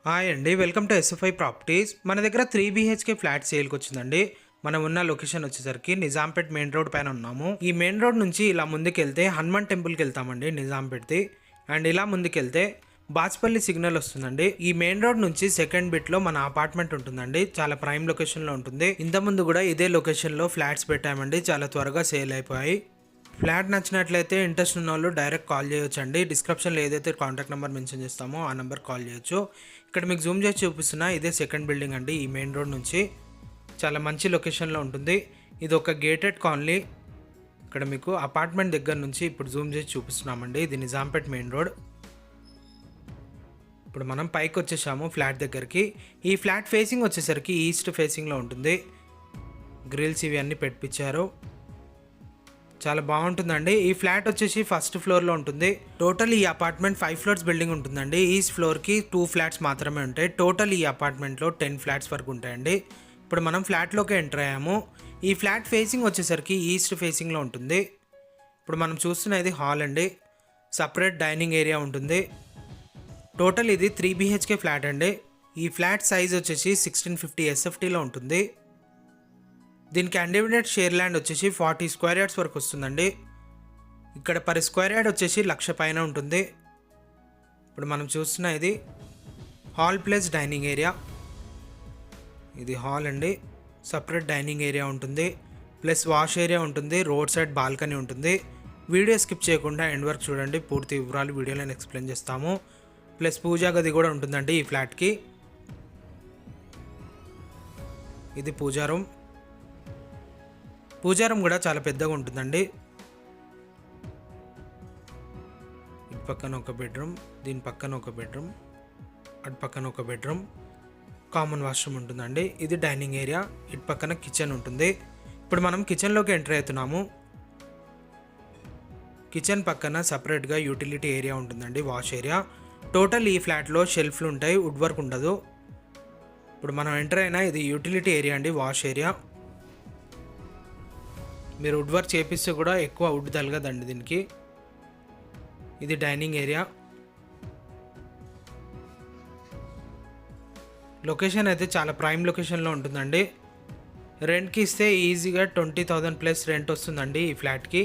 Hi అండి, welcome to SFI properties. మన దగ్గర 3 BHK ఫ్లాట్ సేల్కి వచ్చిందండి. మనం ఉన్న లొకేషన్ వచ్చేసరికి నిజాంపేట్ మెయిన్ రోడ్ పైన ఉన్నాము. ఈ మెయిన్ రోడ్ నుంచి ఇలా ముందుకెళ్తే హనుమాన్ టెంపుల్కి వెళ్తామండి నిజాంపేట్ది. అండ్ ఇలా ముందుకెళ్తే బాచ్పల్లి సిగ్నల్ వస్తుందండి. ఈ మెయిన్ రోడ్ నుంచి సెకండ్ బిట్ లో మన అపార్ట్మెంట్ ఉంటుందండి. చాలా ప్రైమ్ లొకేషన్ లో ఉంటుంది. ఇంతకుముందు కూడా ఇదే లొకేషన్ లో ఫ్లాట్స్ పెట్టామండి, చాలా త్వరగా సేల్ అయిపోయాయి. ఫ్లాట్ నచ్చినట్లయితే ఇంట్రెస్ట్ ఉన్న వాళ్ళు డైరెక్ట్ కాల్ చేయొచ్చండి. డిస్క్రిప్షన్లో ఏదైతే కాంటాక్ట్ నెంబర్ మెన్షన్ చేస్తామో ఆ నెంబర్ కాల్ చేయొచ్చు. ఇక్కడ మీకు జూమ్ చేసి చూపిస్తున్నా ఇదే సెకండ్ బిల్డింగ్ అండి. ఈ మెయిన్ రోడ్ నుంచి చాలా మంచి లొకేషన్లో ఉంటుంది. ఇది ఒక గేటెడ్ కాలనీ. ఇక్కడ మీకు అపార్ట్మెంట్ దగ్గర నుంచి ఇప్పుడు జూమ్ చేసి చూపిస్తున్నామండి. ఇది నిజాంపేట్ మెయిన్ రోడ్. ఇప్పుడు మనం పైకి వచ్చేసాము ఫ్లాట్ దగ్గరికి. ఈ ఫ్లాట్ ఫేసింగ్ వచ్చేసరికి ఈస్ట్ ఫేసింగ్లో ఉంటుంది. గ్రిల్స్ ఇవి అన్నీ పెట్టించారు, చాలా బాగుంటుందండి. ఈ ఫ్లాట్ వచ్చేసి ఫస్ట్ ఫ్లోర్లో ఉంటుంది. టోటల్ ఈ అపార్ట్మెంట్ 5 ఫ్లోర్స్ బిల్డింగ్ ఉంటుందండి. ఈచ్ ఫ్లోర్కి 2 ఫ్లాట్స్ మాత్రమే ఉంటాయి. టోటల్ ఈ అపార్ట్మెంట్లో 10 ఫ్లాట్స్ వరకు ఉంటాయండి. ఇప్పుడు మనం ఫ్లాట్లోకి ఎంటర్ అయ్యాము. ఈ ఫ్లాట్ ఫేసింగ్ వచ్చేసరికి ఈస్ట్ ఫేసింగ్లో ఉంటుంది. ఇప్పుడు మనం చూస్తున్నది హాల్ అండి. సపరేట్ డైనింగ్ ఏరియా ఉంటుంది. టోటల్ ఇది 3 BHK ఫ్లాట్ అండి. ఈ ఫ్లాట్ సైజ్ వచ్చేసి 1650 SFTలో ఉంటుంది. దీనికి అన్డివైడెడ్ షేర్ ల్యాండ్ వచ్చేసి 40 స్క్వేర్ యార్డ్స్ వరకు వస్తుందండి. ఇక్కడ పర్ స్క్వేర్ యార్డ్ వచ్చేసి 1,00,000 పైన ఉంటుంది. ఇప్పుడు మనం చూస్తున్న ఇది హాల్ ప్లస్ డైనింగ్ ఏరియా. ఇది హాల్ అండి. సపరేట్ డైనింగ్ ఏరియా ఉంటుంది, ప్లస్ వాష్ ఏరియా ఉంటుంది, రోడ్ సైడ్ బాల్కనీ ఉంటుంది. వీడియో స్కిప్ చేయకుండా ఎండ్ వరకు చూడండి, పూర్తి వివరాలు వీడియోలో ఎక్స్ప్లెయిన్ చేస్తాము. ప్లస్ పూజా గది కూడా ఉంటుందండి ఈ ఫ్లాట్కి. ఇది పూజా రూమ్. పూజా రూమ్ కూడా చాలా పెద్దగా ఉంటుందండి. ఇటు పక్కన ఒక బెడ్రూమ్, దీని పక్కన ఒక బెడ్రూమ్, అటు పక్కన ఒక బెడ్రూమ్, కామన్ వాష్రూమ్ ఉంటుందండి. ఇది డైనింగ్ ఏరియా. ఇటు పక్కన కిచెన్ ఉంటుంది. ఇప్పుడు మనం కిచెన్లోకి ఎంటర్ అవుతున్నాము. కిచెన్ పక్కన సపరేట్గా యూటిలిటీ ఏరియా ఉంటుందండి, వాష్ ఏరియా. టోటల్ ఈ ఫ్లాట్లో షెల్ఫ్లు ఉంటాయి, వుడ్ వర్క్ ఉండదు. ఇప్పుడు మనం ఎంటర్ అయినా ఇది యూటిలిటీ ఏరియా అండి, వాష్ ఏరియా. మీరు వుడ్ వర్క్ చేపిస్తే కూడా ఎక్కువ వుడ్ తగలదండి దీనికి. ఇది డైనింగ్ ఏరియా. లొకేషన్ అయితే చాలా ప్రైమ్ లొకేషన్లో ఉంటుందండి. రెంట్కి ఇస్తే ఈజీగా 20,000 ప్లస్ రెంట్ వస్తుందండి ఈ ఫ్లాట్కి.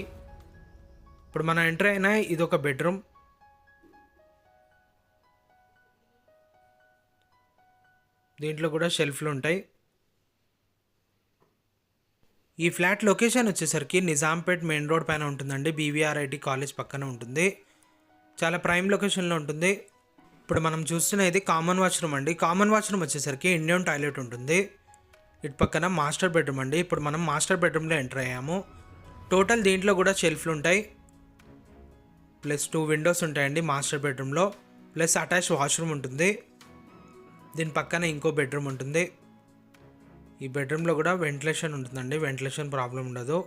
ఇప్పుడు మనం ఎంటర్ అయినా ఇది ఒక బెడ్రూమ్. దీంట్లో కూడా షెల్ఫ్లు ఉంటాయి. ఈ ఫ్లాట్ లొకేషన్ వచ్చేసరికి నిజాంపేట్ మెయిన్ రోడ్ పైన ఉంటుందండి. BVRIT కాలేజ్ పక్కన ఉంటుంది. చాలా ప్రైమ్ లొకేషన్లో ఉంటుంది. ఇప్పుడు మనం చూస్తున్న ఇది కామన్ వాష్రూమ్ అండి. కామన్ వాష్రూమ్ వచ్చేసరికి ఇండియన్ టాయిలెట్ ఉంటుంది. ఇటు పక్కన మాస్టర్ బెడ్రూమ్ అండి. ఇప్పుడు మనం మాస్టర్ బెడ్రూమ్లో ఎంటర్ అయ్యాము. టోటల్ దీంట్లో కూడా షెల్ఫ్లు ఉంటాయి, ప్లస్ 2 విండోస్ ఉంటాయండి మాస్టర్ బెడ్రూమ్లో. ప్లస్ అటాచ్ వాష్రూమ్ ఉంటుంది. దీని పక్కన ఇంకో బెడ్రూమ్ ఉంటుంది. ఈ బెడ్రూమ్లో కూడా వెంటిలేషన్ ఉంటుందండి, వెంటిలేషన్ ప్రాబ్లం ఉండదు.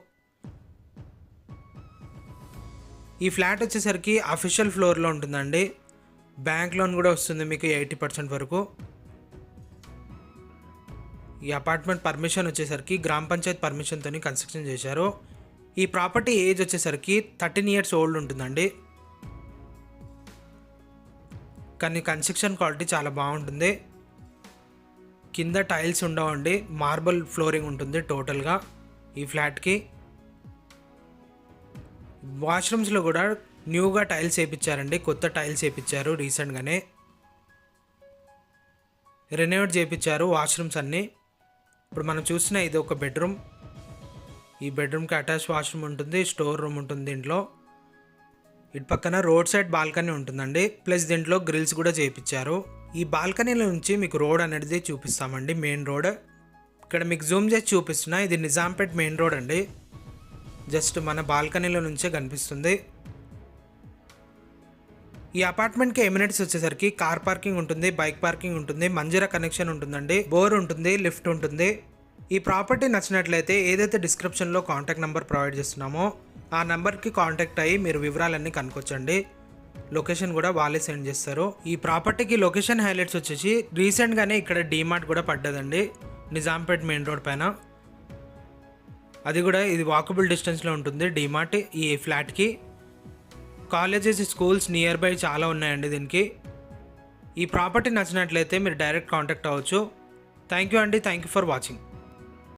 ఈ ఫ్లాట్ వచ్చేసరికి అఫీషియల్ ఫ్లోర్లో ఉంటుందండి. బ్యాంక్ లోన్ కూడా వస్తుంది మీకు 80% వరకు. ఈ అపార్ట్మెంట్ పర్మిషన్ వచ్చేసరికి గ్రామ పంచాయత్ పర్మిషన్తో కన్స్ట్రక్షన్ చేశారు. ఈ ప్రాపర్టీ ఏజ్ వచ్చేసరికి 13 ఇయర్స్ ఓల్డ్ ఉంటుందండి. కానీ కన్స్ట్రక్షన్ క్వాలిటీ చాలా బాగుంటుంది. కింద టైల్స్ ఉండవండి, మార్బల్ ఫ్లోరింగ్ ఉంటుంది టోటల్గా ఈ ఫ్లాట్కి. వాష్రూమ్స్లో కూడా న్యూగా టైల్స్ వేయించారండి, కొత్త టైల్స్ వేయించారు రీసెంట్గానే. రెనోవేట్ చేయించారు వాష్రూమ్స్ అన్నీ. ఇప్పుడు మనం చూసిన ఇది ఒక బెడ్రూమ్. ఈ బెడ్రూమ్కి అటాచ్ వాష్రూమ్ ఉంటుంది, స్టోర్ రూమ్ ఉంటుంది దీంట్లో. ఇటు పక్కన రోడ్ సైడ్ బాల్కనీ ఉంటుందండి, ప్లస్ దీంట్లో గ్రిల్స్ కూడా చేయించారు. ఈ బాల్కనీల నుంచి మీకు రోడ్ అనేది చూపిస్తామండి, మెయిన్ రోడ్. ఇక్కడ మీకు జూమ్ చేసి చూపిస్తున్నా ఇది నిజాంపేట్ మెయిన్ రోడ్ అండి. జస్ట్ మన బాల్కనీల నుంచే కనిపిస్తుంది. ఈ అపార్ట్మెంట్కి ఎమ్యూనిటీస్ వచ్చేసరికి కార్ పార్కింగ్ ఉంటుంది, బైక్ పార్కింగ్ ఉంటుంది, మంజీరా కనెక్షన్ ఉంటుందండి, బోర్ ఉంటుంది, లిఫ్ట్ ఉంటుంది. ఈ ప్రాపర్టీ నచ్చినట్లయితే ఏదైతే డిస్క్రిప్షన్లో కాంటాక్ట్ నెంబర్ ప్రొవైడ్ చేస్తున్నామో ఆ నెంబర్కి కాంటాక్ట్ అయ్యి మీరు వివరాలన్నీ కనుక్కొచ్చండి. లొకేషన్ కూడా వాళ్ళే సెండ్ చేస్తారు. ఈ ప్రాపర్టీకి లొకేషన్ హైలైట్స్ వచ్చేసి రీసెంట్గానే ఇక్కడ డీమార్ట్ కూడా పడ్డదండి నిజాంపేట్ మెయిన్ రోడ్ పైన. అది కూడా ఇది వాకబుల్ డిస్టెన్స్లో ఉంటుంది డీమార్ట్ ఈ ఫ్లాట్కి. కాలేజెస్, స్కూల్స్ నియర్ బై చాలా ఉన్నాయండి దీనికి. ఈ ప్రాపర్టీ నచ్చినట్లయితే మీరు డైరెక్ట్ కాంటాక్ట్ అవ్వచ్చు. థ్యాంక్ యూ అండి. Thank you for watching.